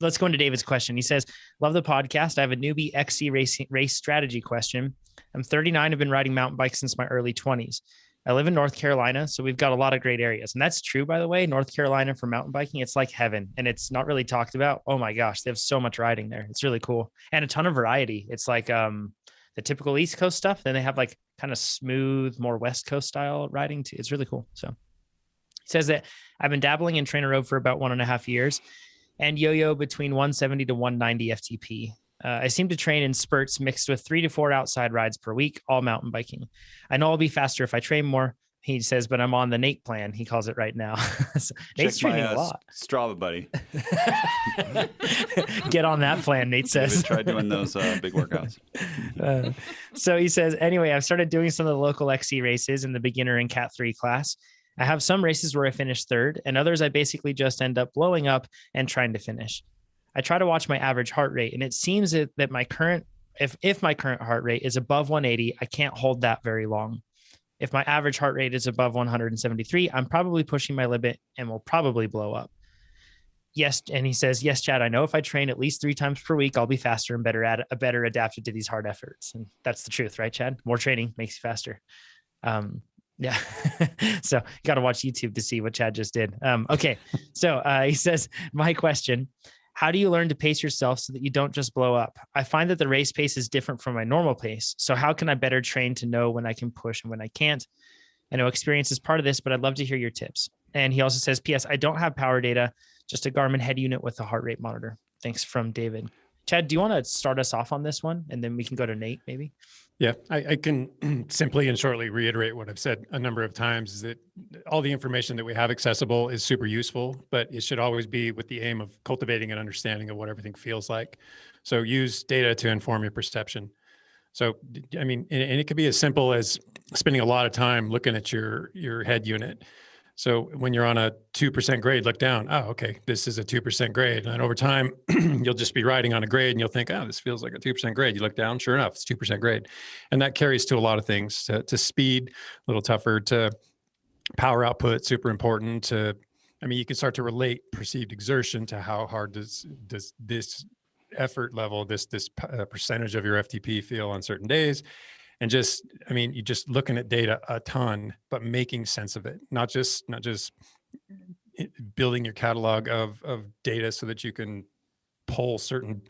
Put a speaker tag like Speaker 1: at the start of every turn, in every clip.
Speaker 1: let's go into David's question. He says, love the podcast. I have a newbie XC race strategy question. I'm 39. I've been riding mountain bikes since my early 20s. I live in North Carolina, so we've got a lot of great areas. And that's true, by the way. North Carolina for mountain biking, it's like heaven, and it's not really talked about. Oh my gosh, they have so much riding there. It's really cool. And a ton of variety. It's like the typical East Coast stuff. Then they have like kind of smooth, more West Coast style riding too. It's really cool. So he says that I've been dabbling in TrainerRoad for about 1.5 years and yo-yo between 170 to 190 FTP. I seem to train in spurts mixed with 3 to 4 outside rides per week, all mountain biking. I know I'll be faster if I train more, he says, but I'm on the Nate plan. He calls it right now. So Nate's training a lot.
Speaker 2: Strava, buddy.
Speaker 1: Get on that plan, Nate says.
Speaker 2: Try doing those big workouts.
Speaker 1: So he says, anyway, I've started doing some of the local XC races in the beginner and Cat 3 class. I have some races where I finish third and others I basically just end up blowing up and trying to finish. I try to watch my average heart rate, and it seems that my current, if my current heart rate is above 180, I can't hold that very long. If my average heart rate is above 173, I'm probably pushing my limit and will probably blow up. Yes. And he says, yes, Chad, I know if I train at least 3 times per week, I'll be faster and better adapted to these hard efforts. And that's the truth, right, Chad? More training makes you faster. Yeah. So you got to watch YouTube to see what Chad just did. Okay. So he says, my question, how do you learn to pace yourself so that you don't just blow up? I find that the race pace is different from my normal pace. So how can I better train to know when I can push and when I can't? I know experience is part of this, but I'd love to hear your tips. And he also says, P.S. I don't have power data, just a Garmin head unit with a heart rate monitor. Thanks, from David. Chad, do you want to start us off on this one? And then we can go to Nate, maybe.
Speaker 3: Yeah, I can simply and shortly reiterate what I've said a number of times, is that all the information that we have accessible is super useful, but it should always be with the aim of cultivating an understanding of what everything feels like. So use data to inform your perception. So, I mean, and it could be as simple as spending a lot of time looking at your head unit. So when you're on a 2% grade, look down. Oh, okay, this is a 2% grade. And over time, you'll just be riding on a grade and you'll think, oh, this feels like a 2% grade. You look down, sure enough, it's 2% grade. And that carries to a lot of things, to speed, a little tougher, to power output, super important, to, I mean, you can start to relate perceived exertion to how hard does this effort level, this percentage of your FTP feel on certain days. And just, I mean, you just looking at data a ton, but making sense of it, not just building your catalog of data so that you can pull certain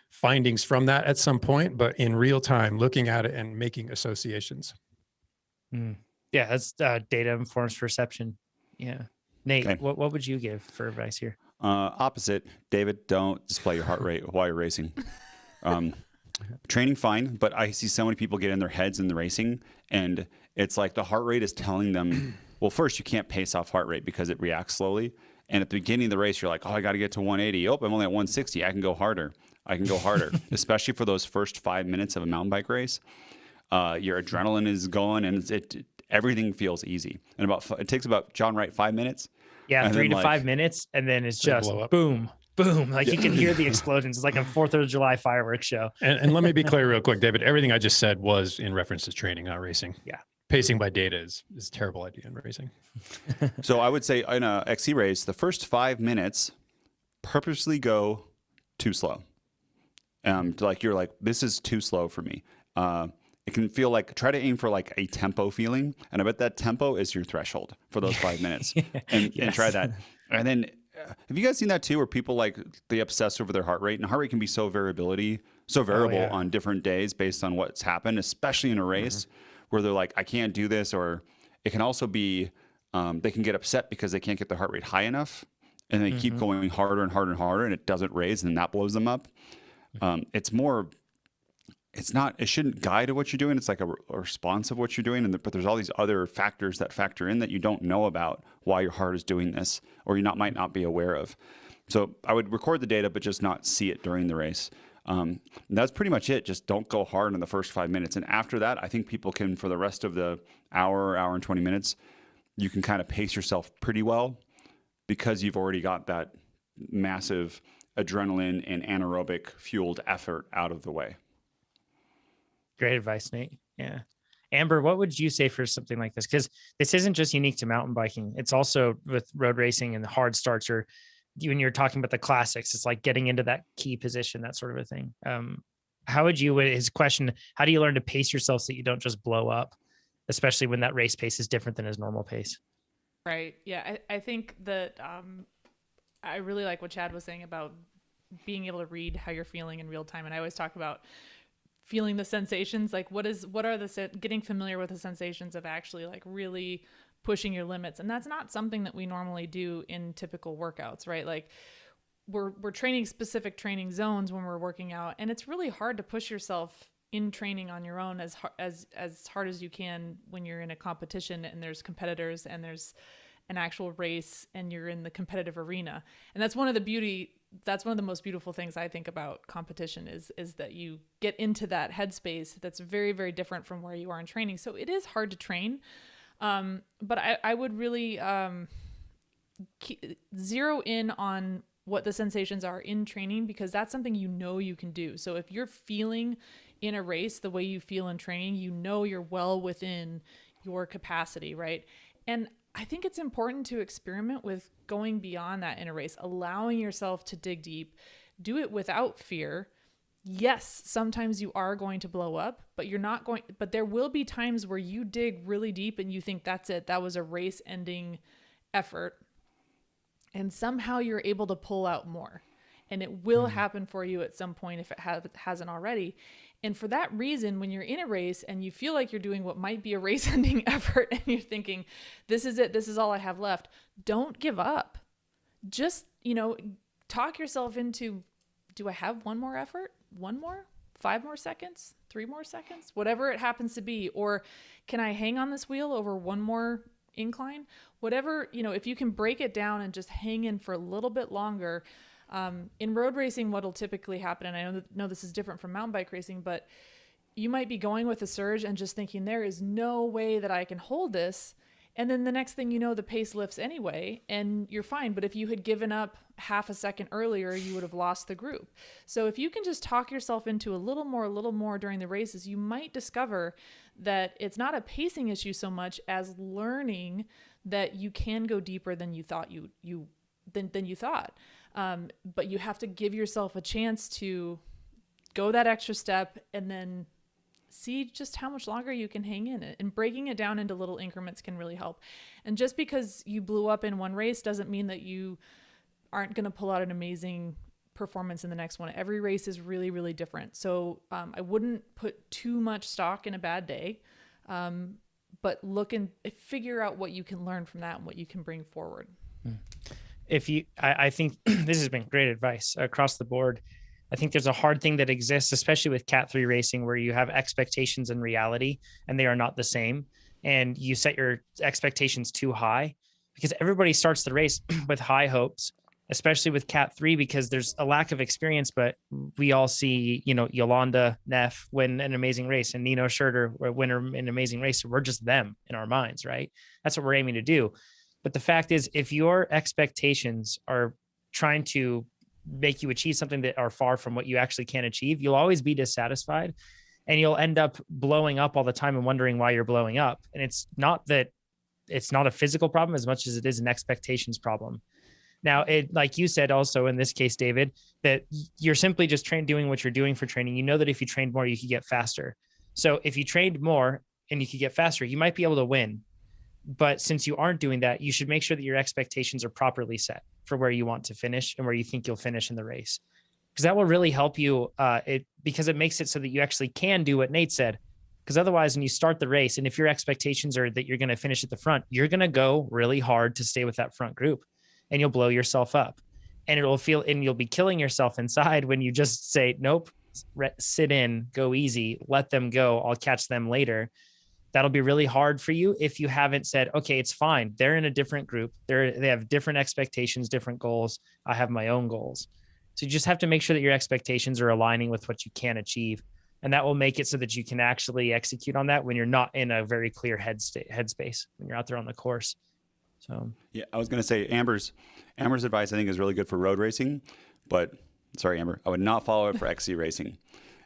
Speaker 3: findings from that at some point, but in real time, looking at it and making associations.
Speaker 1: Yeah, that's data informs perception. Yeah. Nate,
Speaker 2: Okay.
Speaker 1: what would you give for advice here?
Speaker 2: Opposite, David, don't display your heart rate while you're racing. Training fine, but I see so many people get in their heads in the racing, and it's like the heart rate is telling them, well, first, you can't pace off heart rate because it reacts slowly. And at the beginning of the race, you're like, oh, I got to get to 180. Oh, I'm only at 160. I can go harder. Especially for those first 5 minutes of a mountain bike race. Your adrenaline is going, and everything feels easy. And it takes about, John Wright, 5 minutes.
Speaker 1: Yeah, 3 to 5 minutes, and then it's just boom. Boom. Like you can hear the explosions. It's like a 4th of July fireworks show.
Speaker 3: And let me be clear real quick, David, everything I just said was in reference to training, not racing.
Speaker 1: Yeah.
Speaker 3: Pacing by data is a terrible idea in racing.
Speaker 2: So I would say in a XC race, the first 5 minutes, purposely go too slow. Like you're like, this is too slow for me. It can feel like, try to aim for like a tempo feeling. And I bet that tempo is your threshold for those 5 minutes. And try that. And then, have you guys seen that too, where people like they obsess over their heart rate, and heart rate can be so variable on different days based on what's happened, especially in a race where they're like, I can't do this. Or it can also be, they can get upset because they can't get their heart rate high enough, and they keep going harder and harder and harder, and it doesn't raise, and that blows them up. It shouldn't guide what you're doing. It's like a response of what you're doing. But there's all these other factors that factor in that you don't know about why your heart is doing this, or you might not be aware of. So I would record the data, but just not see it during the race. And that's pretty much it. Just don't go hard in the first 5 minutes. And after that, I think people can, for the rest of the hour and 20 minutes, you can kind of pace yourself pretty well because you've already got that massive adrenaline and anaerobic fueled effort out of the way.
Speaker 1: Great advice, Nate. Yeah. Amber, what would you say for something like this? Because this isn't just unique to mountain biking. It's also with road racing and the hard starts, or when you're talking about the classics, it's like getting into that key position, that sort of a thing. How would you, his question, how do you learn to pace yourself so that you don't just blow up, especially when that race pace is different than his normal pace?
Speaker 4: Right. Yeah. I think that I really like what Chad was saying about being able to read how you're feeling in real time. And I always talk about feeling the sensations, like what are getting familiar with the sensations of actually like really pushing your limits. And that's not something that we normally do in typical workouts, right? Like we're training specific training zones when we're working out, and it's really hard to push yourself in training on your own as hard as you can when you're in a competition and there's competitors and there's an actual race and you're in the competitive arena. And that's one of the most beautiful things I think about competition is that you get into that headspace that's very, very different from where you are in training. So it is hard to train. But I would really zero in on what the sensations are in training, because that's something you can do. So if you're feeling in a race the way you feel in training, you're well within your capacity, right? And I think it's important to experiment with going beyond that in a race, allowing yourself to dig deep, do it without fear. Yes, sometimes you are going to blow up, but there will be times where you dig really deep and you think that's it. That was a race ending effort. And somehow you're able to pull out more, and it will happen for you at some point if it hasn't already. And for that reason, when you're in a race and you feel like you're doing what might be a race ending effort and you're thinking, this is it, this is all I have left, don't give up. Just, talk yourself into, do I have one more effort? One more? 5 more seconds? 3 more seconds? Whatever it happens to be. Or can I hang on this wheel over one more incline? Whatever, if you can break it down and just hang in for a little bit longer. In road racing, what'll typically happen, and I know this is different from mountain bike racing, but you might be going with a surge and just thinking there is no way that I can hold this. And then the next thing you know, the pace lifts anyway, and you're fine. But if you had given up half a second earlier, you would have lost the group. So if you can just talk yourself into a little more during the races, you might discover that it's not a pacing issue so much as learning that you can go deeper than you thought than you thought. But you have to give yourself a chance to go that extra step and then see just how much longer you can hang in it. And breaking it down into little increments can really help. And just because you blew up in one race doesn't mean that you aren't going to pull out an amazing performance in the next one. Every race is really, really different. So I wouldn't put too much stock in a bad day, but look and figure out what you can learn from that and what you can bring forward.
Speaker 1: I think this has been great advice across the board. I think there's a hard thing that exists, especially with Cat 3 racing, where you have expectations and reality, and they are not the same. And you set your expectations too high, because everybody starts the race with high hopes, especially with Cat 3, because there's a lack of experience. But we all see, Yolanda Neff win an amazing race and Nino Schurter win an amazing race. So we're just them in our minds, right? That's what we're aiming to do. But the fact is, if your expectations are trying to make you achieve something that are far from what you actually can achieve, you'll always be dissatisfied, and you'll end up blowing up all the time and wondering why you're blowing up. And it's not a physical problem as much as it is an expectations problem. Now, like you said, also in this case, David, that you're simply just doing what you're doing for training. You know that if you trained more, you could get faster. So if you trained more and you could get faster, you might be able to win. But since you aren't doing that, you should make sure that your expectations are properly set for where you want to finish and where you think you'll finish in the race, because that will really help you. Because it makes it so that you actually can do what Nate said. Because otherwise, when you start the race, and if your expectations are that you're going to finish at the front, you're going to go really hard to stay with that front group, and you'll blow yourself up, and you'll be killing yourself inside when you just say, nope, sit in, go easy, let them go. I'll catch them later. That'll be really hard for you if you haven't said, okay, it's fine. They're in a different group. They have different expectations, different goals. I have my own goals. So you just have to make sure that your expectations are aligning with what you can achieve. And that will make it so that you can actually execute on that when you're not in a very clear headspace, when you're out there on the course. So,
Speaker 2: yeah, I was going to say Amber's advice, I think, is really good for road racing, but sorry, Amber, I would not follow it for XC racing.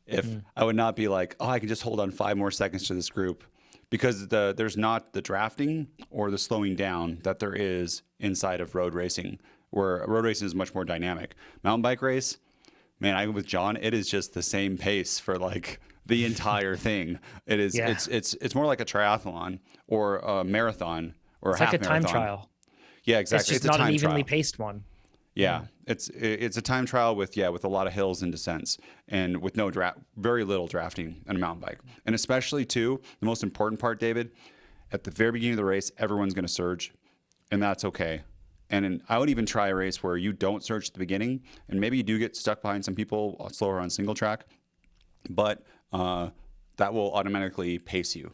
Speaker 2: If I would not be like, oh, I can just hold on 5 more seconds to this group. Because there's not the drafting or the slowing down that there is inside of road racing, where a road race is much more dynamic. Mountain bike race, man, I with John, it is just the same pace for like the entire thing. It is it's more like a triathlon or a marathon or
Speaker 1: It's
Speaker 2: a half
Speaker 1: like a time
Speaker 2: marathon.
Speaker 1: trial.
Speaker 2: Yeah, exactly.
Speaker 1: It's just
Speaker 2: a
Speaker 1: not
Speaker 2: time
Speaker 1: an evenly
Speaker 2: trial.
Speaker 1: paced one.
Speaker 2: Yeah, it's a time trial with a lot of hills and descents, and with very little drafting on a mountain bike. And especially too, the most important part, David, at the very beginning of the race, everyone's going to surge, and that's okay. And I would even try a race where you don't surge at the beginning, and maybe you do get stuck behind some people slower on single track, but that will automatically pace you.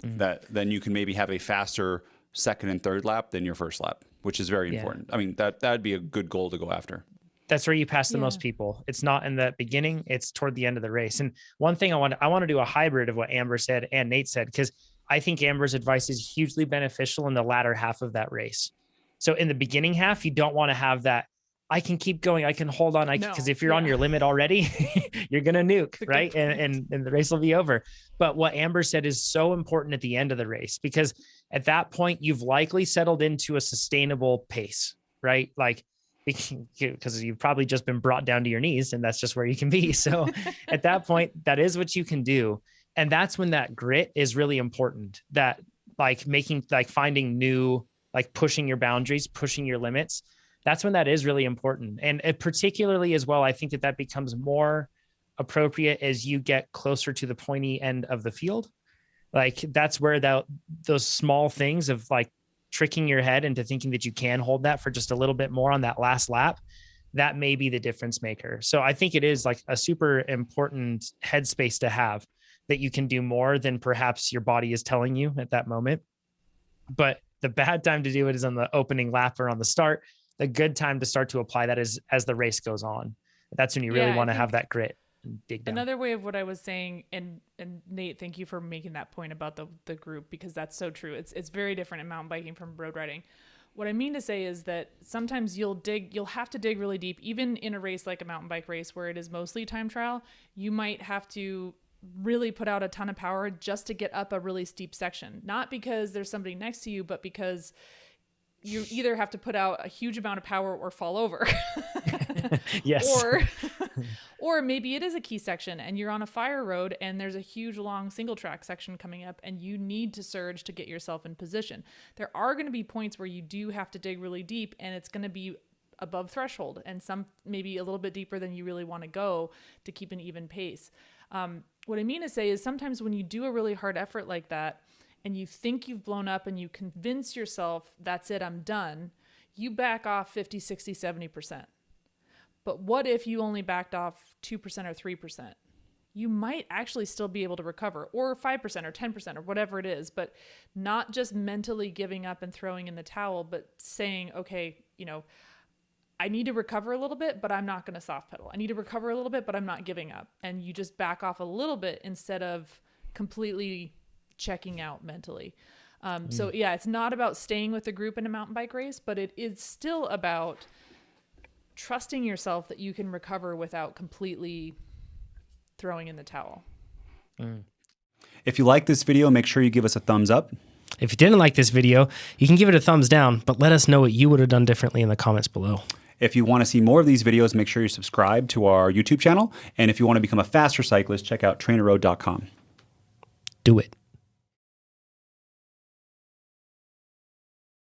Speaker 2: Then you can maybe have a faster second and third lap than your first lap, which is very important. I mean, that'd be a good goal to go after.
Speaker 1: That's where you pass the most people. It's not in the beginning, it's toward the end of the race. And one thing I want to do a hybrid of what Amber said and Nate said, because I think Amber's advice is hugely beneficial in the latter half of that race. So in the beginning half, you don't want to have that, I can keep going, I can hold on, because if you're on your limit already, you're going to nuke, right? And the race will be over. But what Amber said is so important at the end of the race, because at that point, you've likely settled into a sustainable pace, right? Like, because you've probably just been brought down to your knees, and that's just where you can be. So at that point, that is what you can do. And that's when that grit is really important, that finding new, like pushing your boundaries, pushing your limits. That's when that is really important. And particularly as well, I think that becomes more appropriate as you get closer to the pointy end of the field. Like that's where those small things of like tricking your head into thinking that you can hold that for just a little bit more on that last lap, that may be the difference maker. So I think it is like a super important headspace to have, that you can do more than perhaps your body is telling you at that moment. But the bad time to do it is on the opening lap or on the start. The good time to start to apply that is as the race goes on. That's when you really want to have that grit and dig down.
Speaker 4: Another way of what I was saying, and Nate, thank you for making that point about the group, because that's so true. It's very different in mountain biking from road riding. What I mean to say is that sometimes you'll have to dig really deep, even in a race like a mountain bike race where it is mostly time trial. You might have to really put out a ton of power just to get up a really steep section, not because there's somebody next to you, but because you either have to put out a huge amount of power or fall over.
Speaker 1: Yes.
Speaker 4: Or maybe it is a key section and you're on a fire road and there's a huge long single track section coming up and you need to surge to get yourself in position. There are going to be points where you do have to dig really deep, and it's going to be above threshold, and some maybe a little bit deeper than you really want to go to keep an even pace. What I mean to say is sometimes when you do a really hard effort like that, and you think you've blown up and you convince yourself, that's it, I'm done, you back off 50, 60, 70%. But what if you only backed off 2% or 3%? You might actually still be able to recover, or 5% or 10% or whatever it is, but not just mentally giving up and throwing in the towel, but saying, okay, I need to recover a little bit, but I'm not going to soft pedal. I need to recover a little bit, but I'm not giving up. And you just back off a little bit instead of completely checking out mentally. So yeah, it's not about staying with the group in a mountain bike race, but it is still about trusting yourself that you can recover without completely throwing in the towel.
Speaker 2: If you like this video, make sure you give us a thumbs up.
Speaker 1: If you didn't like this video, you can give it a thumbs down, but let us know what you would have done differently in the comments below.
Speaker 2: If you want to see more of these videos, make sure you subscribe to our YouTube channel. And if you want to become a faster cyclist, check out TrainerRoad.com.
Speaker 1: Do it.